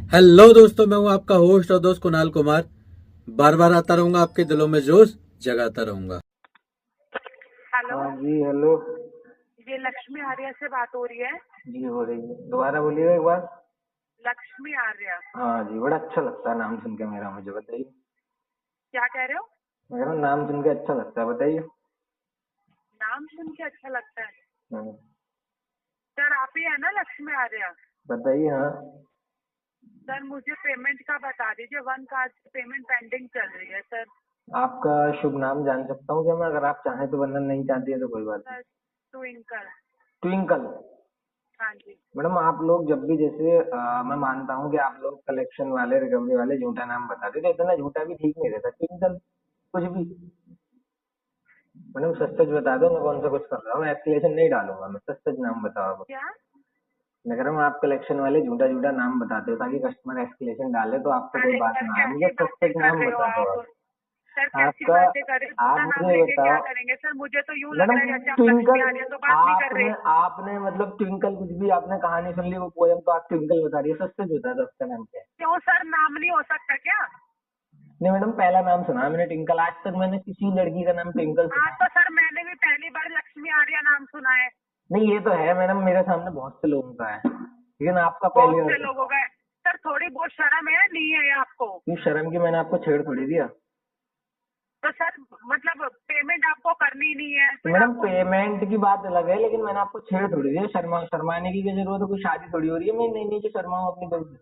Hello दोस्तों, मैं हूं आपका होस्ट और दोस्त कुणाल कुमार। बार बार आता रहूंगा, आपके दिलों में जोश जगाता रहूंगा। हेलो। हाँ जी, हेलो। ये लक्ष्मी आर्या से बात हो रही है। जी हो रही है, दोबारा बोलिएगा एक बार। लक्ष्मी आर्या। हाँ जी, बड़ा अच्छा लगता है नाम सुन के मेरा, मुझे बताइए। क्या कह रहे हो? मैं कह रहा हूँ नाम सुन के अच्छा लगता है, बताइए। नाम सुन के अच्छा लगता है। हाँ, सर आप ही है ना लक्ष्मी आर्या? बताइए। हाँ, सर मुझे पेमेंट का बता दीजिए, 1 कार्ड की पेमेंट पेंडिंग चल रही है सर। आपका शुभ नाम जान सकता हूँ क्या मैं? अगर आप चाहें तो, वरना नहीं चाहती है तो कोई बात नहीं। Sir twinkle. ट्विंकल। हाँ जी। मैडम, आप लोग जब भी जैसे मैं मानता हूँ कि आप लोग कलेक्शन वाले, रिकवरी वाले झूठा नाम बताते थे, इतना झूठा भी ठीक नहीं रहता। ट्विंकल कुछ भी। मैडम सच सच बता दो, मैं कौन सा कुछ कर रहा हूँ, एस्केलेशन नहीं डालूंगा मैं। सच सच नाम बताओ आप। क्या? मैं कह रहा हूँ आप कलेक्शन वाले झूठा झूठा नाम बताते हो ताकि कस्टमर एस्केलेशन डाले तो आपसे कोई अरे बात सर ना आए। मुझे कैसी सच बातें सच कर नाम रहे हो बता दो आप? आप। सर कैसी आपका बातें कर रहे हो? आप झूठा नाम मुझे लेके क्या बताओ। करेंगे सर? मुझे तो यूं लग मैडम रहा है जैसे आप लक्ष्मी ट्विंकल, आर्या तो बात नहीं कर रहे। आपने आपने मतलब ट्विंकल कुछ भी आपने कहानी सुन ली वो पोयम, तो आप ट्विंकल बता रही है। सच सच बता दो उसका नाम क्या है। क्यों सर, नाम नहीं हो सकता क्या? नहीं मैडम, पहला नाम सुना है मैंने ट्विंकल। आज तक मैंने किसी लड़की का नाम ट्विंकल हाँ सुना तो है? सर मैंने भी पहली बार लक्ष्मी आर्या नाम सुना है। नहीं ये तो है मैडम, मेरे सामने बहुत से लोगों का है, लेकिन आपका बहुत पहली बार से सुना। लोगों का है। सर थोड़ी बहुत शर्म है, नहीं है आपको? क्यों शर्म की? मैंने आपको छेड़ थोड़ी दिया। तो सर मतलब पेमेंट आपको करनी नहीं है तो फिर मैडम आपको? पेमेंट की बात अलग है, लेकिन मैंने आपको छेड़ थोड़ी दी है। शर्माने की क्या जरूरत है? कोई शादी थोड़ी हो रही है, मैं नहीं नीचे शर्माऊँ अपनी बहू से।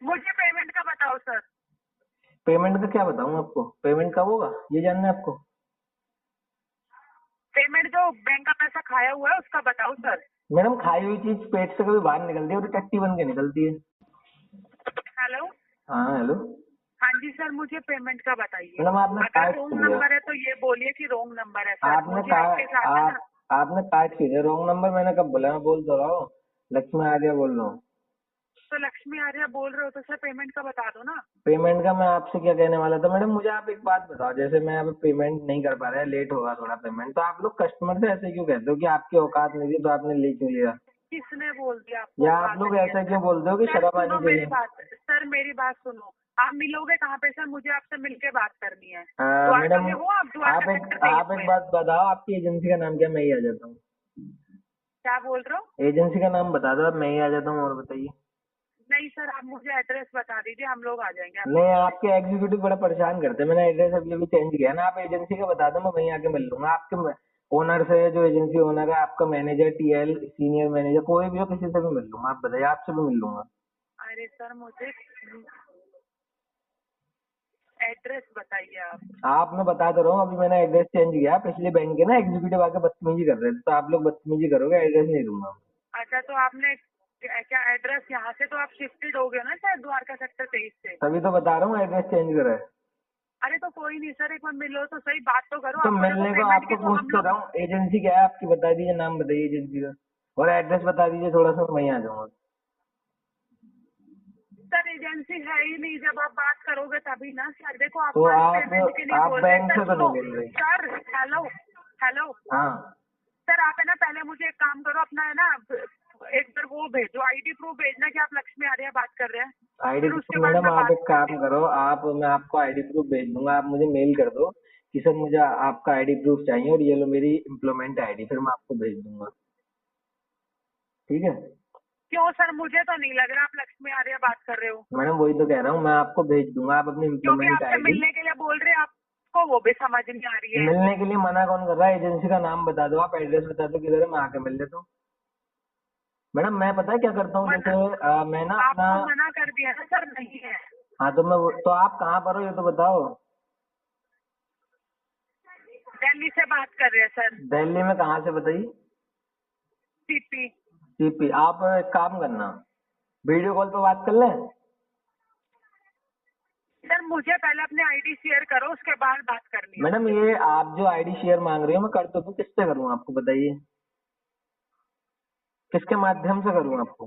मुझे पेमेंट का बताओ सर। पेमेंट का क्या बताऊँ आपको? पेमेंट कब होगा ये जानना है आपको? पेमेंट जो बैंक का पैसा खाया हुआ है उसका बताओ सर। मैडम खाई हुई चीज पेट से कभी बाहर निकलती है और टट्टी बन के निकलती है। हेलो। हाँ हेलो। हाँ जी सर, मुझे पेमेंट का बताइए। मैडम आपने अगर काट रोंग क्यों दिया? नंबर है तो ये बोलिए कि रोंग नंबर है सर, आपने मुझे आपके काट साथ है ना। आपने काट क्यों दिया? रॉन्ग नंबर मैंने कब बोला? मैं बोल तो रहा हूँ, लक्ष्मी आर्या बोल रहा हूँ। तो लक्ष्मी आर्या बोल रहे हो तो सर पेमेंट का बता दो ना। पेमेंट का मैं आपसे क्या कहने वाला था मैडम, मुझे आप एक बात बताओ। जैसे मैं अब पेमेंट नहीं कर पा रहा है, लेट होगा थोड़ा पेमेंट, तो आप लोग कस्टमर से ऐसे क्यों कहते हो कि आपकी औकात नहीं थी तो आपने ले क्यों लिया? किसने बोल दिया आपको या आप औकात लोग नहीं है ऐसा सर? क्यों बोलते हो कि सर शर्म आनी सुनो मेरी चाहिए? बात, सर मेरी बात सुनो। आप मिलोगे कहाँ पे सर? मुझे आपसे मिलके बात करनी है। द्वारका मैडम में हो आप? द्वारका सेक्टर 23 आप एक में? बात बताओ, आपकी एजेंसी का नाम क्या? मैं ही आ जाता हूँ। क्या बोल रहे हो? एजेंसी का नाम बता दो, अब मैं ही आ जाता हूँ। और बताइए। नहीं सर, आप मुझे एड्रेस बता दीजिए, हम लोग आ जाएंगे आपके नहीं, पास। आपके एग्जीक्यूटिव बड़ा परेशान करते हैं। मैंने एड्रेस अभी अभी चेंज किया ना। आप एजेंसी का बता दो, मैं वहीं आके मिल लूंगा आपके ओनर से। जो एजेंसी ओनर है, आपका मैनेजर, टीएल, सीनियर मैनेजर, कोई भी हो, किसी से भी मिल लूंगा। आप बताइए, आपसे भी मिल लूंगा। अरे सर मुझे एड्रेस बताइए आप। मैं बता तो रहा हूँ, अभी मैंने एड्रेस चेंज किया। पिछले बैंक के ना एग्जीक्यूटिव आके बदतमीजी कर रहे थे, तो आप लोग बदतमीजी करोगे, एड्रेस नहीं दूंगा। अच्छा तो आपने क्या एड्रेस यहाँ से तो आप शिफ्टेड हो गए ना शायद द्वारका सेक्टर 23 से? तभी तो बता रहा हूँ एड्रेस चेंज करा है। अरे तो कोई नहीं सर, एक बार मिलो तो सही, बात तो करो। तो आपको देखो मिलने को पेमेंट की आपको तो पूछ हम तो लोग। रहा हूँ, एजेंसी क्या है आपकी? बता दीजिए, नाम बताइए एजेंसी का और एड्रेस बता दीजिए, थोड़ा सा मैं वहीं आ जाऊंगा। सर एजेंसी है ही नहीं, जब आप बात करोगे तभी ना सर। देखो तो आपको आज पेमेंट के लिए आप बोल रहे हैं बैंक सर, से तो सुनो। नहीं बोल रहे? Sir hello. हेलो। हाँ। सर आप है ना, पहले मुझे एक काम करो, अपना है ना एक बार वो भेजो, आईडी प्रूफ भेजना कि आप लक्ष्मी आर्या बात कर रहे हैं। आईडी फिर उसके प्रूफ बाद मैडम, मैं आप बात एक करती काम हूँ। करो, मैं आपको आईडी प्रूफ भेज दूंगा। आप मुझे मेल कर दो कि सर मुझे आपका आईडी प्रूफ चाहिए और ये लो मेरी एम्प्लॉयमेंट आईडी, फिर मैं आपको भेज दूंगा। ठीक है क्यों सर? मुझे तो नहीं लग रहा आप लक्ष्मी आर्या बात कर रहे हो। मैडम, वही तो कह रहा हूँ, मैं आपको भेज दूंगा। आप अपनी क्योंकि एम्प्लॉयमेंट आपसे आईडी। मिलने के लिए बोल रहे हैं, आपको वो भी समझ नहीं आ रही है। मिलने के लिए मना कौन कर रहा है? एजेंसी का नाम बता दो, आप एड्रेस बता दो किधर है, मैं आके मिल लेता हूँ। मैडम मैं पता है क्या करता हूँ, मना? जैसे मैं ना अपना। आपको मना कर दिया ना सर, नहीं है। हाँ तो तो आप कहाँ पर हो ये तो बताओ। दिल्ली से बात कर रहे हैं सर। दिल्ली में कहाँ से बताइए? सीपी। सीपी। आप एक काम करना, वीडियो कॉल पे बात कर लें? सर मुझे पहले अपने आईडी शेयर करो, उसके बाद बात करनी है मैडम मुझे। ये आप जो आईडी शेयर मांग रही हो, मैं कर तो दूं, किससे करूँ आपको बताइए? किसके माध्यम से करूँ आपको?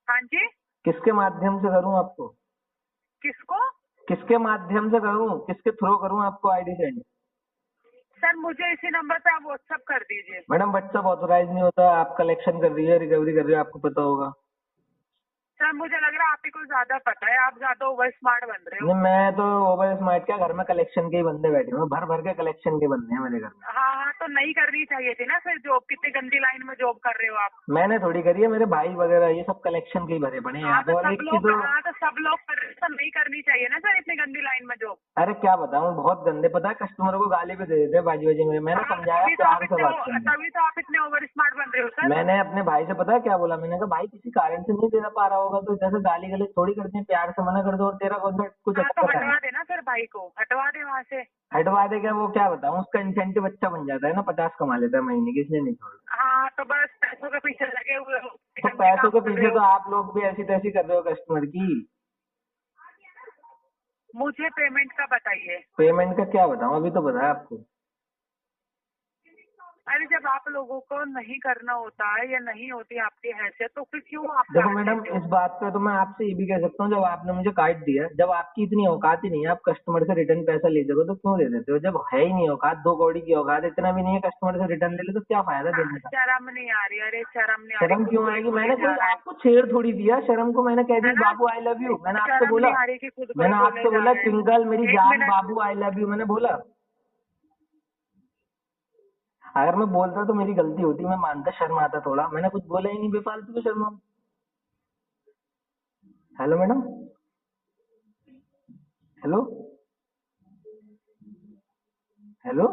हाँ जी। किसके माध्यम से करूँ आपको? किसको? किसके माध्यम से करूँ, किसके थ्रू करूँ आपको आईडी सेंड? सर मुझे इसी नंबर पे आप व्हाट्सअप कर दीजिए। मैडम व्हाट्सअप ऑथोराइज नहीं होता। आप कलेक्शन कर रही है, रिकवरी कर रही है, आपको पता होगा। सर मुझे लग रहा है आप ही को ज्यादा पता है, आप ज्यादा ओवर स्मार्ट बन रहे हो। नहीं मैं तो ओवर स्मार्ट क्या, घर में कलेक्शन के ही बंदे बैठे हुए हैं, भर भर के कलेक्शन के बंदे हैं मेरे घर में। हाँ हाँ, तो नहीं करनी चाहिए थी ना फिर जॉब, कितनी गंदी लाइन में जॉब कर रहे हो आप। मैंने थोड़ी करी है, मेरे भाई वगैरह ये सब कलेक्शन के ही भरे पड़े हैं यहाँ हाँ पे। तो और सब एक लोग, चीज तो, हाँ तो सब लोग कर रहे हैं, तो नहीं करनी चाहिए ना सर इतनी गंदी लाइन में जॉब। अरे क्या बताऊँ, बहुत गंदे, पता है कस्टमर को गाली भी दे देते हैं बाजी बाजी में। मैंने हाँ, समझाया प्यार से बात करना। तभी तो आप इतने ओवर स्मार्ट बन रहे हो सर। मैंने अपने भाई से पता है क्या बोला, मैंने कहा भाई किसी कारण से नहीं दे पा रहा होगा तो जैसे गाली गलौज थोड़ी करते हैं, प्यार से मना कर दो। और तेरा कौन सा कुछ हाँ तो अच्छा है, हटवा देना फिर भाई को, हटवा दे वहाँ से। हटवा दे क्या, वो क्या बताऊँ, उसका इंसेंटिव अच्छा बन जाता है ना, 50 कमा लेता है महीने की, इसलिए नहीं छोड़। हाँ तो बस पैसों के पीछे लगे हुए हो, तो गंदे पैसों काम के कर रहे पीछे हो। तो आप लोग भी ऐसी तैसी कर रहे हो कस्टमर की। मुझे पेमेंट का बताइए। पेमेंट का क्या बताऊँ, अभी तो बताया आपको। अरे जब आप लोगों को नहीं करना होता है या नहीं होती आपकी हैसियत तो फिर क्यों आप देखो काट मैडम, लेते हो? इस बात पे तो मैं आपसे ये भी कह सकता हूँ, जब आपने मुझे काट दिया, जब आपकी इतनी औकात ही नहीं है, आप कस्टमर से रिटर्न पैसा ले सको तो क्यों दे देते हो? जब है ही नहीं औकात, 2 कौड़ी की औकात इतना भी नहीं है कस्टमर से रिटर्न ले ले, तो क्या फायदा देने का? शर्म नहीं आ रही, अरे शर्म नहीं आ रही, शर्म खुद क्यों को ही आएगी? बोले मैंने जा कोई रहा है। आपको छेड़ थोड़ी दिया, शर्म को मैंने कह है दिया ना? बाबू आई लव यू, मैंने आपसे शर्म बोला, नहीं आ रही कि खुद को ही मैंने बोले आपसे जा बोला रहे हैं। ट्विंकल मेरी एक जान minute, Babu I love you, मैंने बोला। अगर मैं बोलता तो मेरी गलती होती, मैं मानता, शर्म आता थोड़ा, मैंने कुछ बोला ही नहीं, बेफालतू की शर्म। Hello madam, hello hello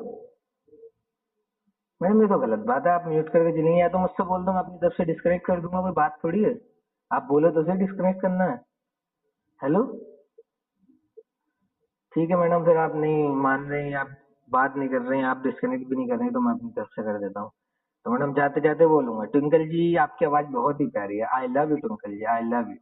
madam, ये तो गलत बात है, आप म्यूट करके चलेंगे, या तो मुझसे बोल दो, मैं अपनी तरफ से डिस्कनेक्ट कर दूंगा, कोई बात थोड़ी है। आप बोले तो सही डिस्कनेक्ट करना है। हेलो, ठीक है मैडम, फिर आप नहीं मान रहे हैं, आप बात नहीं कर रहे हैं, आप डिस्कनेक्ट भी नहीं कर रहे हैं, तो मैं अपनी तरफ से कर देता हूँ। तो मैडम जाते जाते बोलूंगा, ट्विंकल जी आपकी आवाज बहुत ही प्यारी है, I love you Twinkle ji, I love you.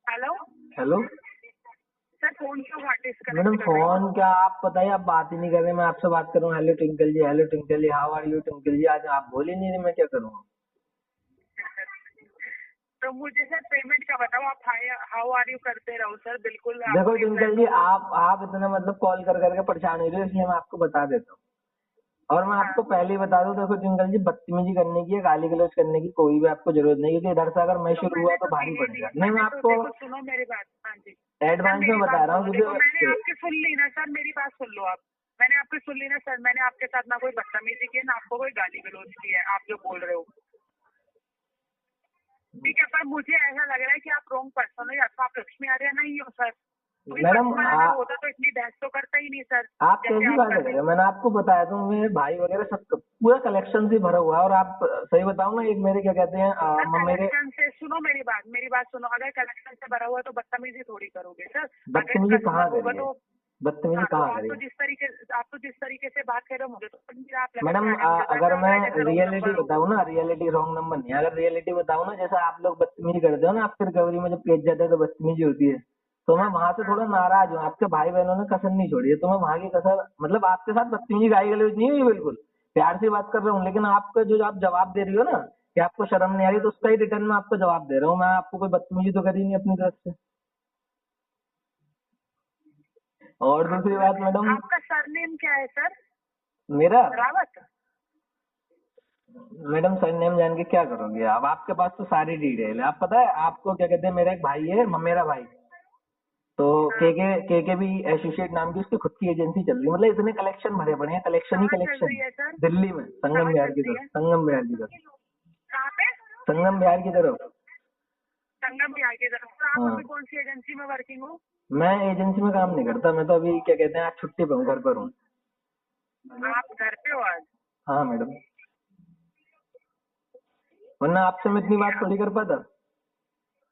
Hello hello sir, phone क्यों मैडम, डिस्कनेक्ट कर रहे हो? फोन क्या, आप बताइए, आप बात ही नहीं कर रहे, मैं आपसे बात कर रहा हूँ, hello Twinkle ji, hello Twinkle ji, how are you Twinkle ji, आज आप बोल ही नहीं रहे, मैं क्या करूँगा? तो मुझे सर पेमेंट का बताओ, आप हाउ आर यू करते रहो सर, बिल्कुल देखो आपको ट्विंकल जी, आप इतना मतलब कॉल कर करके परेशान हो रहे हो, इसलिए मैं आपको बता देता हूँ। और मैं आपको पहले ही बता दूं, देखो ट्विंकल जी, बदतमीजी करने की या गाली गलौज करने की कोई भी आपको जरूरत नहीं, क्योंकि इधर से अगर मैं तो शुरू हुआ मैंने तो तो भारी की पड़ेगा। नहीं, नहीं, मैं मैंने तो आपको देखो, सुनो मेरी बात। हाँ जी सर, एडवांस में मेरी बता बात रहा हूँ, सुनो, देखो मैंने क्योंकि आपकी सुन ली ना सर, मेरी बात सुन लो आप। मैंने आपकी सुन ली ना सर, मैंने आपके साथ ना कोई बदतमीजी की है, ना आपको कोई गाली गलौज की है, आप जो बोल रहे हो ठीक है, पर मुझे ऐसा लग रहा है कि आप रॉन्ग पर्सन हो, या तो आप लक्ष्मी आर्या नहीं हो सर। कोई मैडम कस्टमर अगर होता तो इतनी बहस तो करता ही नहीं सर, आप जैसे कैसी आप बात कर कर रहे रहे हो? हो। मैंने आपको बताया तो, मेरे भाई वगैरह सब पूरा कलेक्शन से भरा हुआ है। और आप सही बताओ ना, एक मेरे क्या कहते हैं, मेरे कलेक्शन से, सुनो मेरी बात सुनो, अगर कलेक्शन से भरा हुआ है तो बदतमीजी थोड़ी करोगे सर। अगर बदतमीजी कहाँ कस्टमर होगा करी है? तो बदतमीजी हाँ, तो कहाँ आप करी तो है? जिस तरीके से बात कर रहे हो, मुझे तो समझ रहा आप मैडम लक्ष्मी आर्या, मुझे तो अगर ऐसा लग मैं रहा है जैसे रॉन्ग रियलिटी नंबर हो। बताऊँ ना, रियलिटी रॉन्ग नंबर नहीं है, अगर रियलिटी बताऊँ ना, जैसा आप लोग बदतमीजी करते हो ना, आपके रिकवरी में जब केस जाता है तो बदतमीजी होती है, तो मैं वहां से थोड़ा नाराज हूँ। आपके भाई बहनों ने कसर नहीं छोड़ी है, तो मैं वहां की कसर, मतलब आपके साथ बदतमीजी गाली गलौज नहीं हुई, बिल्कुल प्यार से बात कर रहा हूँ। लेकिन आपका जो आप जवाब दे रही हो ना कि आपको शर्म नहीं आ रही, तो उसका ही रिटर्न में आपको जवाब दे रहा हूँ। मैं आपको कोई बदतमीजी तो करी नहीं अपनी तरफ से। और दूसरी बात मैडम, आपका सरनेम क्या है सर? मेरा रावत? मैडम सरनेम जान के क्या करोगे आप? आपके पास तो सारी डिटेल है। आप पता है आपको क्या कहते हैं, मेरा एक भाई है, मेरा भाई तो के भी एसोसिएट नाम की उसकी खुद की एजेंसी चल रही है, मतलब इतने कलेक्शन भरे पड़े हैं, कलेक्शन ही कहाँ चल कलेक्शन। रही है सर? दिल्ली में संगम कहाँ विहार चल की रही तरफ, है? संगम विहार की तरफ, कहाँ पे? संगम विहार की तरफ। संगम बिहार की तरफ। तो आप हाँ, अभी कौन सी एजेंसी में वर्किंग हो? मैं एजेंसी में काम नहीं करता, मैं तो अभी क्या कहते हैं आज छुट्टी पर हूँ, घर पर हूँ। आप घर पे हो आज? हाँ मैडम, वरना आपसे मैं इतनी बात थोड़ी कर पाता।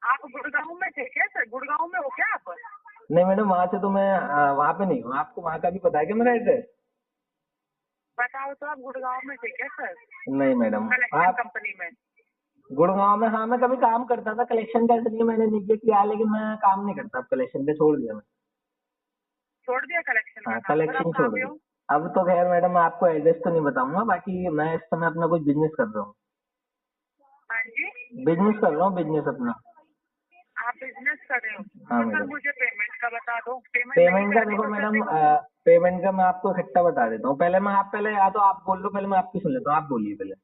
आप गुड़गांव में थे क्या सर? गुड़गांव में हो क्या आप? नहीं मैडम, वहां से तो मैं वहां पे नहीं हूँ। आपको वहां का भी पता है क्या मेरा एड्रेस? बताओ तो, आप गुड़गांव में थे क्या सर? नहीं मैडम, कलेक्शन आप कंपनी में? गुड़गांव में, हाँ मैं कभी काम करता था कलेक्शन का, इसलिए मैंने नहीं किया, लेकिन मैं काम नहीं करता अब, कलेक्शन पे छोड़ दिया मैं। छोड़ दिया कलेक्शन का हाँ काम? सर आप कलेक्शन कहाँ छोड़ पे दिया। हो? अब तो खैर मैडम मैं आपको एड्रेस तो नहीं बताऊंगा, बाकी मैं इस समय अपना कुछ बिजनेस कर रहा हूँ। हाँ जी, बिजनेस कर रहा हूँ, बिजनेस अपना। आप बिजनेस कर रहे हो? हाँ तो सर मैडम। मुझे पेमेंट का बता दो। पेमेंट नहीं पेमेंट का करनी देखो तो सर मैडम, देखो। पेमेंट का मैं आपको इकट्ठा बता देता हूँ। पहले मैं, आप पहले, या तो आप बोल लो, पहले मैं आपकी सुन लेता हूँ, आप बोलिए पहले।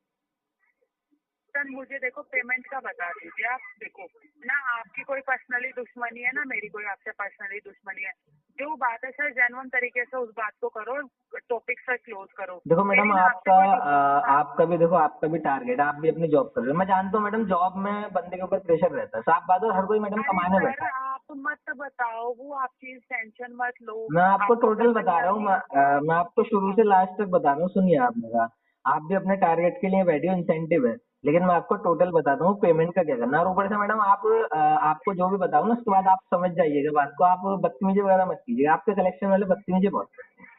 सर मुझे देखो पेमेंट का बता दीजिए आप। देखो ना, आपकी कोई पर्सनली दुश्मनी है ना मेरी कोई आपसे पर्सनली दुश्मनी है। जो बात है सर जेन्युइन तरीके से उस बात को करो, टॉपिक से क्लोज करो। देखो मैडम, मेरी ना आपसे आपका कोई हाँ, आपका भी देखो, आपका भी टारगेट है, आप भी अपनी जॉब कर रहे हो, मैं जानता हूँ मैडम, जॉब में बंदे के ऊपर प्रेशर रहता है, साफ बात है, हर कोई मैडम अरे कमाने सर बैठा है। आप मत बताओ, वो आप चीज टेंशन मत लो। मैं आपको आपको टोटल पता बता रहा हूँ, नहीं। मैं आपको शुरू हाँ, से लास्ट तक बता रहा हूँ, सुनिए आप मेरा। आप भी अपने टारगेट के लिए बैठे हो, इंसेंटिव है, लेकिन मैं आपको टोटल बताता हूँ पेमेंट का क्या करना है। और ऊपर से मैडम आप आपको जो भी बताऊँ ना, उसके बाद आप समझ जाइएगा बात को, आप बदतमीजी वगैरह मत कीजिएगा, आपके कलेक्शन वाले बदतमीजी बहुत करते हैं।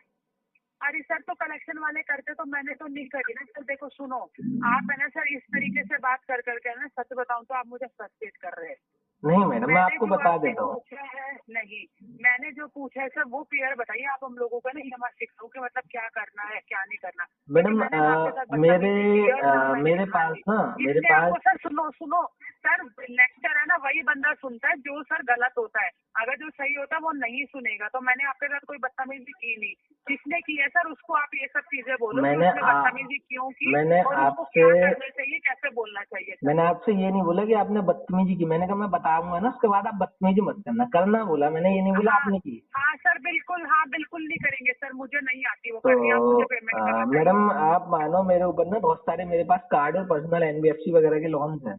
अरे सर तो कलेक्शन वाले करते तो मैंने तो नहीं करी ना सर। देखो सुनो, आप है ना सर इस तरीके से बात कर करके है ना, सच बताऊं तो आप मुझे फ्रस्ट्रेट कर रहे हैं। नहीं मैडम, मैं मैंने आपको जो बता आपसे देता हूँ। पूछा है नहीं, मैंने जो पूछा है सर वो क्लियर बताइए। आप हम लोगों का ना ये मत सिखाओ कि मतलब क्या करना है क्या नहीं करना, क्योंकि मैडम मैंने ना आपके साथ मेरे बदतमीजी की है और ना मैंने मेरे हाँ पास जी। ना, मेरे इसलिए पास आपको सर सुनो सुनो सर, लेक्चर है ना वही बंदा सुनता है जो सर गलत होता है। अगर जो सही होता है वो नहीं सुनेगा। तो मैंने आपके साथ कोई बदतमीजी की नहीं। जिसने की है सर उसको आप ये सब चीजें बोलो कि मैंने उसने बदतमीजी क्यों की मैंने और उसको आपसे क्या करना चाहिए, कैसे बोलना चाहिए सर। मैंने आपसे ये नहीं बोला कि आपने बदतमीजी की, मैंने कहा मैं बताऊंगा ना, उसके बाद आप बदतमीजी मत करना, करना बोला मैंने, ये नहीं बोला हाँ आपने की। हाँ सर बिल्कुल, हाँ बिल्कुल नहीं करेंगे सर, मुझे नहीं आती वो करनी। आप तो मुझे पेमेंट का बताइए। मैडम आप मानो मेरे ऊपर ना बहुत सारे मेरे पास कार्ड और पर्सनल एनबीएफसी वगैरह के लोन्स हैं,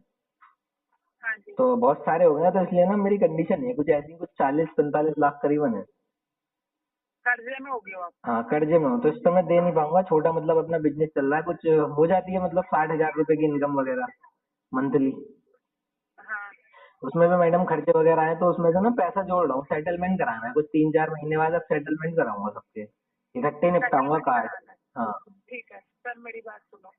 हाँ जी। तो बहुत सारे हो गए हैं, तो इसलिए ना मेरी कंडीशन है कुछ ऐसी, कुछ 40-45 लाख करीबन है। कर्जे में हो गए हो आप। हाँ कर्जे में हूँ, तो इस समय दे नहीं पाऊंगा, छोटा मतलब अपना बिजनेस चल रहा है, कुछ हो जाती है मतलब 60,000 रुपए की इनकम वगैरह मंथली, हाँ उसमें भी मैडम खर्चे वगैरह आए, तो उसमें से ना पैसा जोड़ रहा हूँ, सेटलमेंट कराना है, कुछ 3-4 महीने बाद अब सेटलमेंट कराऊंगा सबके, इकट्ठे निपटाऊंगा सेटलमेंट कार्ड। कराना है। हाँ ठीक है सर, मेरी बात सुनो।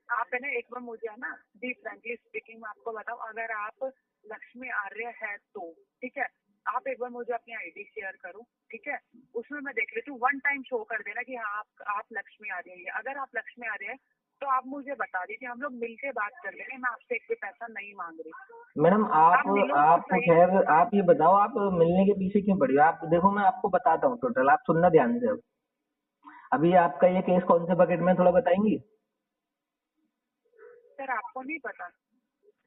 आप है ना एक बार मुझे है ना डी फ्रेंकली स्पीकिंग मैं आपको बताऊं, अगर आप लक्ष्मी आर्य है तो ठीक है, आप एक बार मुझे अपनी आईडी शेयर करो। ठीक है, उसमें मैं देख लेती हूँ, वन टाइम शो कर देना कि हाँ आप लक्ष्मी आर्य है। अगर आप लक्ष्मी आर्य है तो आप मुझे बता दीजिए, हम लोग मिलके बात कर लेंगे। मैं आपसे एक भी पैसा नहीं मांग रही। मैडम, आप मिलो तो आप सही। खैर आप ये बताओ, आप मिलने के पीछे क्यों पड़ी हो? आप देखो मैं आपको बताता हूँ टोटल, आप सुनना ध्यान से। अब अभी आपका ये केस कौन से बकेट में है, थोड़ा बताएंगी? सर आपको नहीं पता?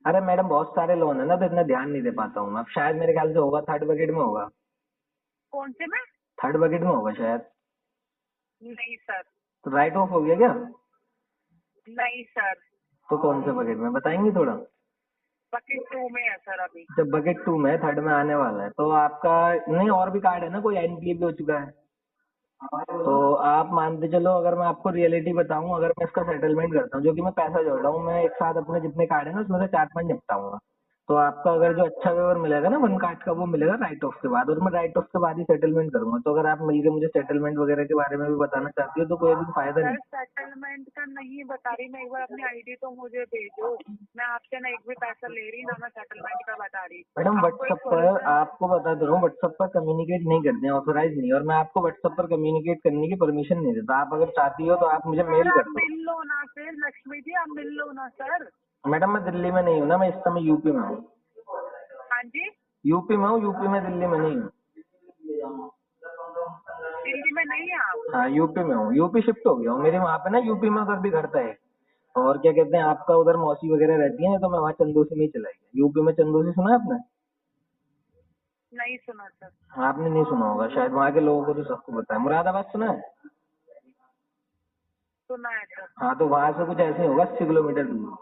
अरे मैडम बहुत सारे लोन है ना, तो इतना ध्यान नहीं दे पाता हूँ। अब शायद मेरे ख्याल से होगा थर्ड बकेट में होगा, कौन से में? थर्ड बकेट में होगा शायद। नहीं सर। तो राइट ऑफ हो गया क्या? नहीं सर, तो कौन से बकेट में बताएंगी थोड़ा? बकेट 2 में है सर अभी। जब बकेट 2 में है, थर्ड में आने वाला है, तो आपका नहीं और भी कार्ड है ना, कोई एनपीए भी हो चुका है? तो आप मानते चलो, अगर मैं आपको रियलिटी बताऊं, अगर मैं इसका सेटलमेंट करता हूं, जो कि मैं पैसा जोड़ रहा हूँ, मैं एक साथ अपने जितने कार्ड है ना उसमें से 4-5 निपटाऊंगा, तो आपका अगर जो हाँ अच्छा व्यवहार मिलेगा ना वन कार्ड का, वो मिलेगा राइट ऑफ के बाद, और मैं राइट ऑफ के बाद ही सेटलमेंट करूंगा। तो अगर आप मिलके मुझे सेटलमेंट वगैरह के बारे में भी बताना चाहती हो तो कोई भी फायदा नहीं। सर, सेटलमेंट का नहीं बता रही मैं। एक बार अपनी आईडी तो मुझे भेजो। मैं आपसे ना एक भी पैसा ले रही ना मैं सेटलमेंट का बता रही। मैडम आपको एक व्हाट्सएप पर सॉल्यूशन। आपको बता दे रहा हूँ, व्हाट्सएप पर कम्युनिकेट नहीं करते हैं, ऑथोराइज नहीं, और मैं आपको व्हाट्सएप पर कम्युनिकेट करने की परमिशन नहीं देता। आप अगर चाहती हो तो आप मुझे सर मेल आप कर दो। मिल लो ना फिर, लक्ष्मी जी आप मिल लो ना सर। मैडम मैं दिल्ली में नहीं हूँ ना, मैं इस समय यूपी में हूँ। हाँ जी। यूपी में हूँ, यूपी में, दिल्ली में नहीं हूँ। दिल्ली में नहीं है आप? हाँ यूपी में हूँ, यूपी शिफ्ट हो गया हूँ, मेरे वहाँ पे ना यूपी में उधर भी घर था एक, और क्या कहते हैं आपका, उधर मौसी वगैरह रहती है, तो मैं वहाँ चंदोसी में ही चला गया। यूपी में चंदोसी सुना है आपने? नहीं सुना सर। आपने नहीं सुना होगा शायद, वहाँ के लोगों को तो सबको पता है। मुरादाबाद सुना है? सुना है सर। हाँ, तो वहाँ से कुछ ऐसे ही होगा, 80 किलोमीटर दूर।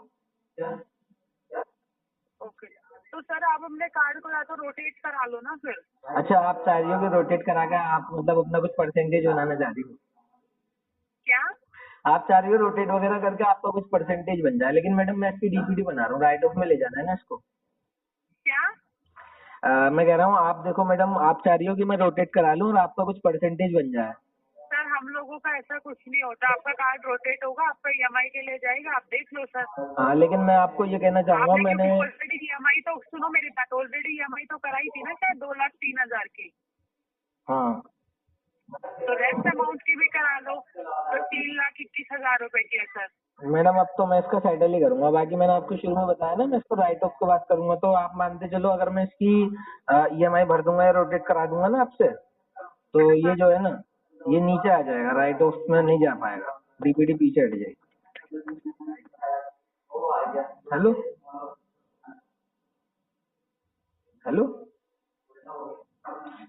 ओके, तो सर आप अपने कार्ड को या तो रोटेट करा लो ना फिर। अच्छा, आप चाह रही हो कि रोटेट करा के आप मतलब अपना कुछ परसेंटेज बनाना चाह रही हो? क्या? आप चाह रही हो रोटेट वगैरह करके आपका कुछ परसेंटेज बन जाए, लेकिन मैडम मैं इसकी डीपीडी बना रहा हूँ, राइट ऑफ में ले जाना है ना इसको। क्या? मैं कह रहा हूँ, आप देखो मैडम, आप चाह रही हो कि मैं रोटेट करा लूँ और आपका कुछ परसेंटेज बन जाए। सर हम लोगों का ऐसा कुछ नहीं होता। आपका कार्ड रोटेट होगा, आपका ईएमआई के लिए जाएगा, आप देख लो सर। हाँ, लेकिन मैं आपको ये कहना चाहूंगा, आपने मैंने क्योंकि ऑलरेडी ईएमआई तो सुनो मेरी बात, ऑलरेडी ईएमआई तो कराई थी ना शायद 2,03,000 की। हाँ तो रेस्ट अमाउंट की भी करा लो, तो 3,21,000 रुपए की है सर। मैडम, अब तो मैं इसका सेटल ही करूंगा। बाकी मैंने आपको शुरू में बताया ना, मैं इसको राइट ऑफ की बात करूंगा, तो आप मानते चलो अगर मैं इसकी ईएमआई भर दूंगा या रोटेट करा दूंगा ना आपसे, तो ये जो है ना, ये नीचे आ जाएगा, राइट ऑफ में नहीं जा पाएगा, डीपीडी पीछे हट जाएगी। हेलो हेलो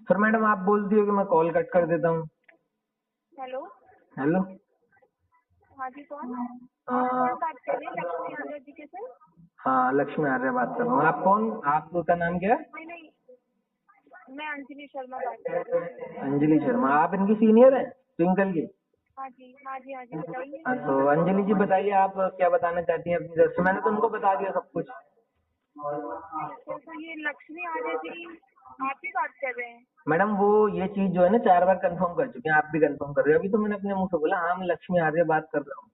सर, मैडम आप बोलती हो कि मैं कॉल कट कर देता हूँ। हेलो। हेलो। हाँ जी, कौन? आ, आप कौन बात कर रहे हैं? लक्ष्मी आर्या जी के सर? हाँ, लक्ष्मी आर्य बात कर रहा हूँ। आप कौन? आपका नाम क्या है? नहीं नहीं, मैं अंजलि शर्मा बात कर रही हूँ सर। अंजलि शर्मा। आप इनकी सीनियर हैं ट्विंकल की? हाँ जी हाँ जी हाँ जी, बताइए। तो अंजलि जी बताइए, आप क्या बताना चाहती हैं अपनी तरफ से? मैंने तो उनको बता दिया सब कुछ। अच्छा, तो ये लक्ष्मी आर्या जी आप ही बात कर रहे हैं? मैडम वो ये चीज जो है ना 4 बार कंफर्म कर चुके हैं, आप भी कंफर्म कर रहे हो। अभी तो मैंने अपने मुंह से बोला हाँ मैं लक्ष्मी आर्य बात कर रहा हूँ।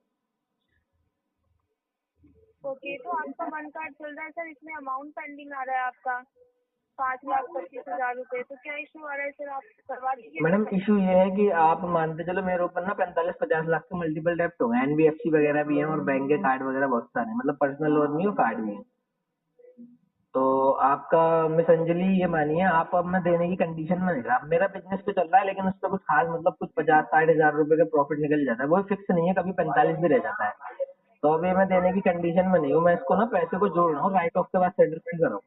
ओके, तो आपका वन कार्ड चल रहा है सर, इसमें अमाउंट पेंडिंग आ रहा है आपका 5,25,000 रुपए। तो क्या इशू आ रहा है सर? आप करवा दीजिए। मैडम इशू ये है कि आप मानते चलो मेरे ऊपर ना 45-50 लाख के मल्टीपल डेप्ट हो गए, एनबीएफसी वगैरह भी है और बैंक के कार्ड वगैरह बहुत सारे हैं, मतलब पर्सनल लोन भी है और कार्ड भी है। तो आपका मिस अंजलि ये मानिए, आप अब मैं देने की कंडीशन में नहीं रहा। अब मेरा बिजनेस तो चल रहा है लेकिन उस पर कुछ खास मतलब कुछ 50-60 हजार रुपए का प्रॉफिट निकल जाता है, वो फिक्स नहीं है, कभी 45 भी रह जाता है। तो अभी मैं देने की कंडीशन में नहीं हूँ, मैं इसको ना पैसे को जोड़ रहा हूँ, राइट ऑफ के बाद सेटलमेंट कर रहा हूँ।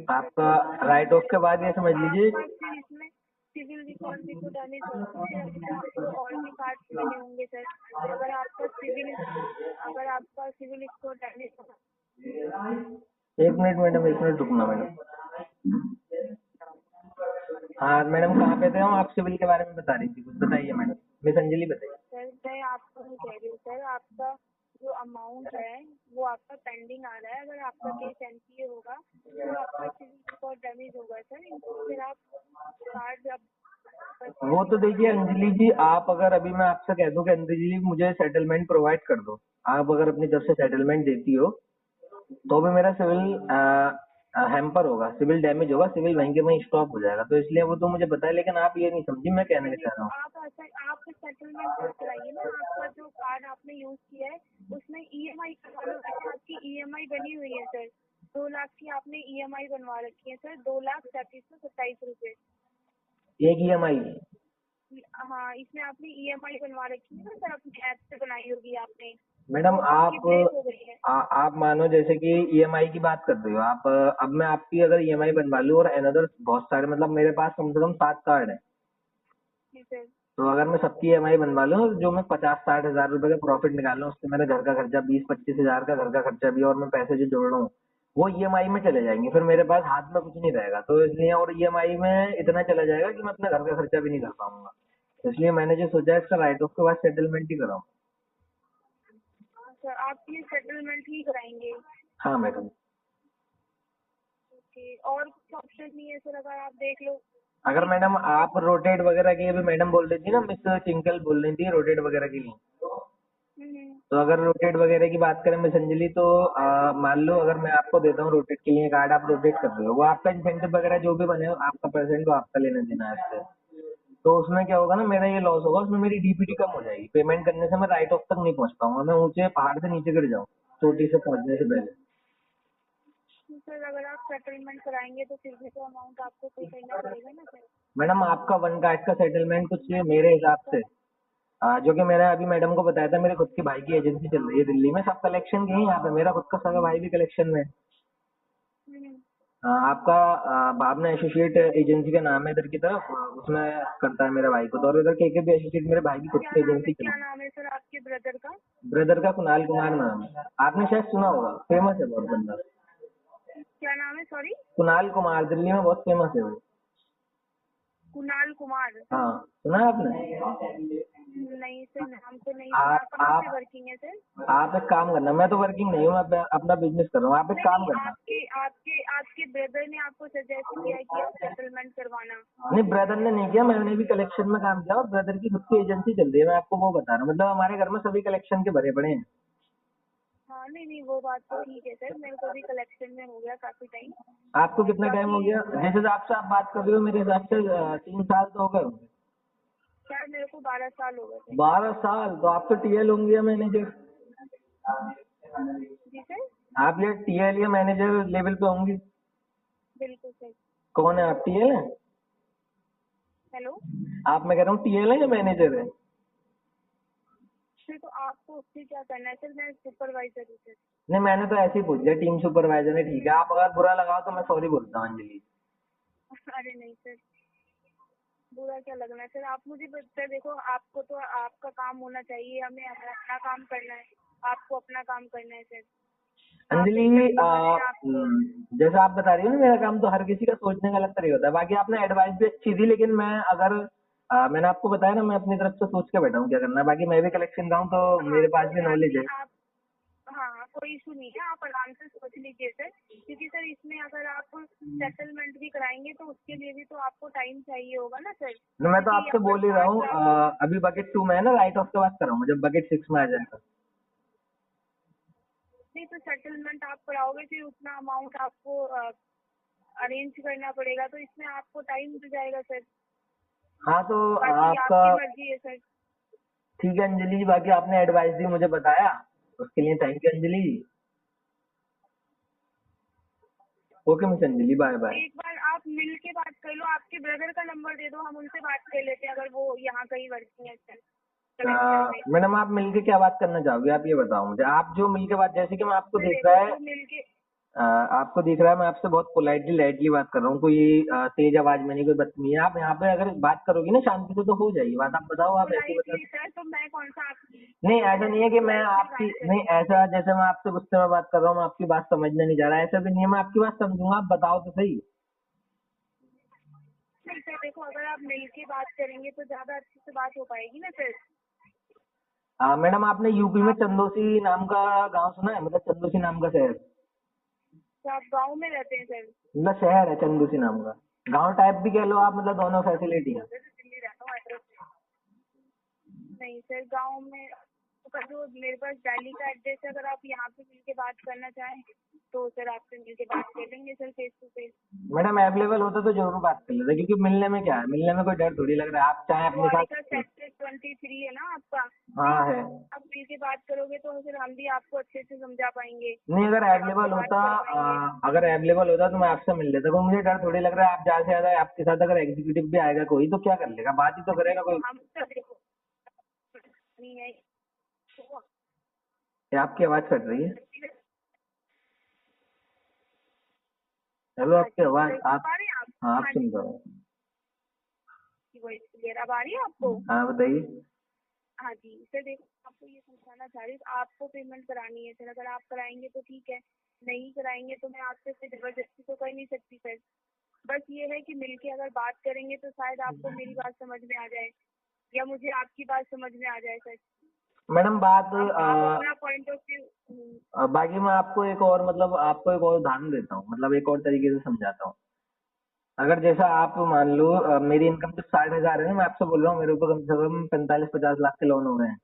आपका राइट ऑफ के बाद ये समझ लीजिए। आपका फिर इसमें सिविल रिकॉर्ड भी तो डैमेज होगा ना सर, अभी तो आपको और भी कार्ड मिले होंगे सर। अगर आपका सिविल स्कोर डैमेज होगा। एक मिनट मैडम, एक मिनट रुकना मैडम। हाँ मैडम, कहाँ पे थे हम? आप सिविल के बारे में बता रही थी कुछ, बताइए मैडम। मिस अंजलि बताइए। सर मैं आपको नहीं कह रही हूँ सर, आपका जो अमाउंट है वो आपका पेंडिंग आ रहा है। अगर आपका केस एनपीए होगा तो आपका सिविल रिकॉर्ड डैमेज होगा सर, फिर आप कार्ड जब वो तो देखिए अंजलि जी, आप अगर अभी मैं आपसे कह दूं कि अंजलि जी मुझे सेटलमेंट प्रोवाइड कर दो, आप अगर अपनी तरफ से सेटलमेंट देती हो तो भी मेरा सिविल हैम्पर होगा, सिविल डैमेज होगा, सिविल वहीं के वहीं स्टॉप हो जाएगा। तो इसलिए वो तो मुझे पता है, लेकिन आप ये नहीं समझी मैं कहना नहीं क्या नहीं, चाह तो रहा हूँ। आप सेटलमेंट मत कराइए ना। आपका जो कार्ड आपने यूज किया है उसमें ईएमआई करवा लो। वैसे आपकी ईएमआई बनी हुई है सर, 2 लाख की आपने ईएमआई बनवा रखी है सर, 2,37,27 रुपए। एक ईएमआई? हाँ, इसमें आपने ईएमआई बनवा रखी है ना सर, अपनी ऐप से बनाई होगी आपने, मैडम वो आपकी ब्रेक हो गई है। आप मानो जैसे कि ईएमआई की बात कर रहे हो आप, अब मैं आपकी अगर ईएमआई बनवा लूँ और अनदर बहुत सारे, मतलब मेरे पास कम से कम 7 कार्ड है, जी सर। तो अगर मैं सबकी ईएमआई बनवा लूँ जो मैं 50-60 हजार रुपए का प्रॉफिट निकाल लूँ, उससे मेरे घर का खर्चा 20-25 हजार का घर का खर्चा भी, और मैं पैसे जो जोड़ रहा हूँ वो ईएमआई में चले जाएंगे, फिर मेरे पास हाथ में कुछ नहीं रहेगा। तो इसलिए और ईएमआई में इतना चला जाएगा कि मैं अपने घर का खर्चा भी नहीं कर पाऊंगा। तो इसलिए मैंने जो सोचा है इसका राइट ऑफ के बाद सेटलमेंट ही कराऊं। सर आप ये सेटलमेंट ही कराएंगे? हाँ मैडम। ओके, और कुछ ऑप्शन नहीं है सर? अगर आप देख लो। अगर मैडम आप रोटेट वगैरह की, अभी मैडम बोल रही थी ना, मिस टिंकल बोल रही थी रोटेट वगैरह के लिए, हम्म। तो अगर रोटेट वगैरह की बात करें मिस अंजलि, तो मान लो अगर मैं आपको देता हूँ रोटेट के लिए कार्ड, आप रोटेट कर रहे हो, वो आपका इंसेंटिव वगैरह जो भी बने आपका परसेंट, वो आपका लेना देना है इससे। तो उसमें क्या होगा ना, मेरा ये लॉस होगा, उसमें मेरी डीपीटी कम हो जाएगी, पेमेंट करने से मैं राइट ऑफ तक नहीं पहुंच पाऊंगा, मैं ऊंचे पहाड़ से नीचे गिर जाऊँ चोटी से पहुंचने से पहले। सर अगर आप सेटलमेंट कराएंगे तो फिर भी तो अमाउंट आपको पे करना पड़ेगा ना सर। मैडम आपका वन कार्ड का सेटलमेंट कुछ मेरे हिसाब से, जो कि मैंने अभी मैडम को बताया था, मेरे खुद के भाई की एजेंसी चल रही है दिल्ली में, सब कलेक्शन की है यहाँ पे, मेरा खुद का सगा भाई भी कलेक्शन में है। हम्म। आपका भावना एसोसिएट एजेंसी का नाम है इधर की तरफ, उसमें करता है मेरा भाई को, तो और इधर के भी एसोसिएट मेरे भाई की खुद की एजेंसी चल क्या रही नाम है सर आपके ब्रदर का? है। ब्रदर का कुणाल कुमार नाम है, आपने शायद सुना होगा, फेमस है बहुत बंदा। क्या नाम है सॉरी? कुणाल कुमार, दिल्ली में बहुत फेमस है वो। कुणाल कुमार? हाँ, सुना है आपने? नहीं सर, नाम तो नहीं सुना। आप कहाँ पे आप वर्किंग है सर? आप एक काम करना, मैं तो वर्किंग नहीं हूँ, मैं अपना बिजनेस कर रहा हूँ, आप एक नहीं काम नहीं, करना। आपके आपके आपके ब्रदर ने आपको सजेस्ट किया है कि आप सेटलमेंट करवाना। नहीं, ब्रदर ने नहीं किया, मैंने भी कलेक्शन में काम किया और ब्रदर की खुद की एजेंसी चल रही है, मैं आपको वो बता रहा हूँ, मतलब हमारे घर में सभी कलेक्शन के भरे पड़े हैं। हाँ नहीं नहीं, वो बात तो ठीक है सर, मेरे को भी कलेक्शन में हो गया काफी टाइम। आपको कितना टाइम हो बाकी गया? जिस हिसाब से आप बात कर रहे हो मेरे हिसाब से 3 साल तो हो गए होंगे। शायद मेरे को 12 साल हो गए थे। 12 साल? तो आप तो टीएल होंगे या मैनेजर? जी सर। आप ये टीएल या मैनेजर लेवल पे होंगी। बिल्कुल सर। कौन है आप, टीएल है? हेलो। आप, मैं कह रहा हूँ टीएल है या मैनेजर है? फिर तो आपको उससे क्या करना है सर, मैं सुपरवाइजर हूँ सर। नहीं मैंने तो ऐसे ही पूछ लिया, टीम सुपरवाइजर है ठीक है, आप अगर बुरा लगाओ तो मैं सॉरी बोलता हूँ अंजलि। अरे नहीं सर, बुरा क्या लगना है सर, आप मुझे सर देखो, आपको तो आपका काम होना चाहिए, हमें अपना काम करना है, आपको अपना काम करना है सर। अंजलि जैसा आप बता रही हो ना, मेरा काम तो हर किसी का सोचने का अलग तरीका होता है, बाकी आपने एडवाइस भी अच्छी दी, लेकिन मैं अगर मैंने आपको बताया ना, मैं अपनी तरफ से सोच के बैठा हूँ क्या करना है, बाकी मैं भी कलेक्शन का हूँ तो हाँ मेरे पास कोई भी बात नॉलेज नहीं, है। आप हाँ कोई इशू नहीं है, आप आराम से सोच लीजिए सर, क्योंकि सर इसमें अगर आप सेटलमेंट भी कराएंगे तो उसके लिए भी तो आपको टाइम चाहिए होगा ना सर, तो मैं तो क्योंकि आपसे अगर बोल ही रहा 5 हूँ, लाख अभी बकेट 2 में है ना, राइट ऑफ के बात कर रहा हूँ, जब बकेट 6 में आ जाएगा। नहीं तो सेटलमेंट आप कराओगे, फिर उतना अमाउंट आपको अरेंज करना पड़ेगा, तो इसमें आपको टाइम मिल जाएगा सर। हाँ तो बाकी आपका आपकी मर्जी है सर। ठीक है अंजलि, बाकी आपने एडवाइस दी, मुझे बताया, उसके लिए thank you Anjali. Okay miss Anjali, bye bye. एक बार आप मिल के बात कर लो, आपके ब्रदर का नंबर दे दो, हम उनसे बात कर लेते हैं, अगर वो यहाँ कहीं वर्किंग है सर कलेक्शन में। मैडम आप मिलके क्या बात करना चाहोगे, आप ये बताओ मुझे, आप जो मिलके बात, जैसे कि मैं आपको सर देख देखो रहा है, वो मिल के, आपको दिख रहा है मैं आपसे बहुत पोलाइटली लाइटली बात कर रहा हूँ, कोई तेज आवाज में नहीं, कोई बदतमीजी है, आप यहाँ पे अगर बात करोगी ना शांति से तो हो जाएगी बात, आप बताओ, आप ऐसे बता। पोलाइटली सर, तो मैं कौन सा नहीं ऐसा नहीं है कि मैं पोलाइटली आपकी, बात कर नहीं रही हूँ। ऐसा जैसे मैं आपसे गुस्से में बात कर रहा हूँ, मैं आपकी बात समझने नहीं जा रहा, ऐसा भी नहीं है, मैं आपकी बात समझूंगा, आप बताओ तो सही। नहीं सर देखो, अगर आप मिल के बात करेंगे तो ज्यादा अच्छे से बात हो पाएगी ना सर। मैडम आपने यूपी में चंदोसी नाम का गांव सुना है, मतलब चंदोसी नाम का शहर, तो आप गाँव में रहते हैं सर? मतलब शहर है चंदोसी नाम का, गांव टाइप भी कह लो आप, मतलब दोनों फैसिलिटी है। दिल्ली रहता हूँ एड्रेस। नहीं सर, गांव में का जो मेरे पास दिल्ली का एड्रेस है, अगर आप यहाँ पे मिल के बात करना चाहें तो सर आपसे मिल के बात कर लेंगे sir, face to face. Madam available होता तो जरूर बात कर लेते, क्योंकि मिलने में क्या है, मिलने में कोई डर थोड़ी लग रहा है, आप चाहे अपने द्वारिका साथ। सेक्टर 23 है ना आपका? हाँ है। आप मिल के बात करोगे तो फिर हम भी आपको अच्छे से समझा पाएंगे, नहीं अगर आपसे अवेलेबल बात होता, कर पाएंगे। अगर अवेलेबल होता तो मैं आपसे मिल लेता, कोई मुझे डर थोड़ी लग रहा है, आप ज्यादा से ज्यादा आपके साथ अगर एग्जीक्यूटिव भी आएगा कोई तो क्या कर लेगा, बात ही तो करेगा देखो कोई। हम तो देखो नहीं है तो ये आपकी आवाज कट रही है। हेलो आपकी आवाज सुन आप। पा रहे हैं आप? हाँ आप हाँ सुन जी, रहे हो। वॉइस क्लियर अब आ रही है आपको? हाँ बताइए। हाँ जी सर, देखो आपको ये समझाना चाह रही हूँ, आपको पेमेंट करानी है सर, अगर आप कराएंगे तो ठीक है, नहीं कराएंगे तो मैं आपसे फिर जबरदस्ती तो कर नहीं सकती सर। बस ये है कि मिलके अगर बात करेंगे तो शायद आपको मेरी बात समझ में आ जाए, या मुझे आपकी बात समझ में आ जाए सर। मैडम बात अब आप अपना पॉइंट ऑफ व्यू। बाकी मैं आपको एक और, मतलब आपको एक और उदाहरण देता हूँ, मतलब एक और तरीके से समझाता हूँ। अगर जैसा आप मान लो, मेरी इनकम तो 60,000 है ना, मैं आपसे बोल रहा हूँ मेरे ऊपर कम से कम 45-50 लाख के लोन हो रहे हैं,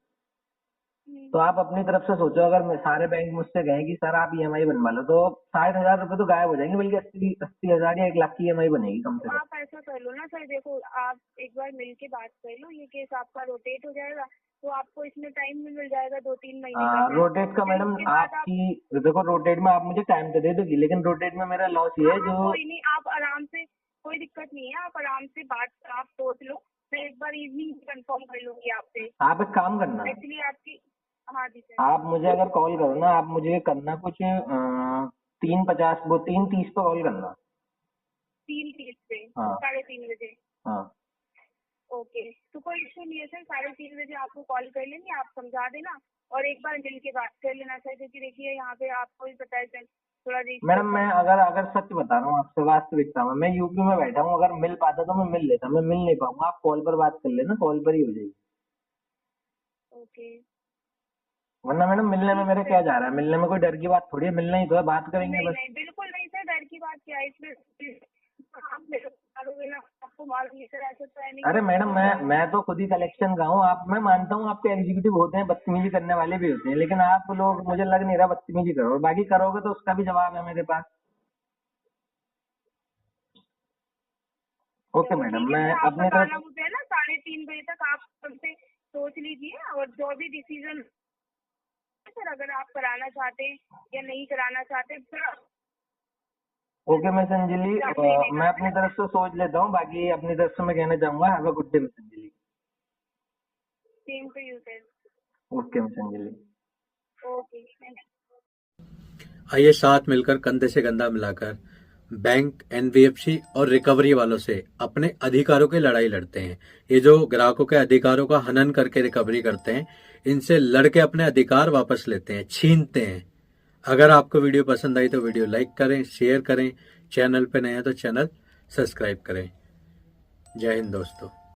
तो आप अपनी तरफ से सोचो, अगर मैं सारे बैंक मुझसे कहें कि सर आप ईएमआई बनवा लो, तो 60,000 रुपए तो गायब हो जाएंगे, बल्कि 80,000 या 1 लाख की ईएमआई बनेगी कम से तो कम। आप ऐसा कर लो ना सर, देखो आप एक बार मिल के बात कर लो, ये केस आपका रोटेट हो जाएगा, तो आपको इसमें टाइम भी मिल जाएगा 2-3 महीने का सर। रोटेट का फिर मैडम उसके बाद आप, आपकी देखो, रोटेट में आप मुझे टाइम तो दे दोगी, लेकिन रोटेट में मेरा लॉस ये हाँ है हाँ जो। कोई नहीं, आप आराम से, कोई दिक्कत नहीं है, आप आराम से बात आप सोच लो, मैं एक बार इवनिंग कंफर्म कर लूंगी आपसे। आप एक काम करना, एक्चुअली आपकी, हाँ जी सर। आप मुझे अगर कॉल करो ना, आप मुझे करना कुछ 3:50 वो 3:30 पे कॉल करना। 3:30 पे, हाँ 3:30 बजे? हाँ। ओके, तो कोई इशू नहीं है सर, 3:30 बजे आपको कॉल कर लेंगे, आप समझा देना और एक बार मिल के बात कर लेना सर, क्योंकि देखिए यहाँ पे आपको भी पता है सर, थोड़ा मैडम रिस्क। मैं अगर अगर सच बता रहा हूँ आपसे, वास्तविकता में मैं यूपी में बैठा हूँ, अगर मिल पाता तो मैं मिल लेता, मैं मिल नहीं पाऊंगा, आप कॉल पर बात कर लेना, कॉल पर ही हो जाएगी। ओके वरना मैडम मिलने में ठीक है मेरा सर। क्या जा रहा है, मिलने में कोई डर की बात थोड़ी है, मिलना ही तो है, बात करेंगे नहीं बस। नहीं बिल्कुल नहीं सर, डर की बात क्या है इसमें, आप मेरे को मारोगे ना, आपको मारूंगी सर, ऐसा तो है नहीं अरे कि मैडम मैं तो खुद ही कलेक्शन का हूँ, आप मैं मानता हूँ आपके एग्जीक्यूटिव होते हैं, बदतमीजी करने वाले भी होते हैं, लेकिन आप लोग मुझे लग नहीं रहा बदतमीजी करो, बाकी करोगे तो उसका भी जवाब है मेरे पास। ओके चलो मैडम, ठीक है मैं सर, आप अपनी बताना तरफ। मुझे है ना, 3:30 बजे तक आप हमसे सोच लीजिए, और जो भी डिसीजन सर, अगर आप कराना चाहते हैं या नहीं कराना चाहते फिर ओके मिस अंजलि, मैं अपनी तरफ से सोच लेता हूँ, बाकी अपनी तरफ से मैं कहना चाहूंगा have a good day miss Anjali. Same to you sir. Okay miss Anjali. Okay, thank you. आइए साथ मिलकर कंधे से कंधा मिलाकर बैंक, एनबीएफसी और रिकवरी वालों से अपने अधिकारों की लड़ाई लड़ते हैं। ये जो ग्राहकों के अधिकारों का हनन करके रिकवरी करते हैं, इनसे लड़के अपने अधिकार वापस लेते हैं, छीनते हैं। अगर आपको वीडियो पसंद आई तो वीडियो लाइक करें, शेयर करें, चैनल पे नए हैं तो चैनल सब्सक्राइब करें। जय हिंद दोस्तों।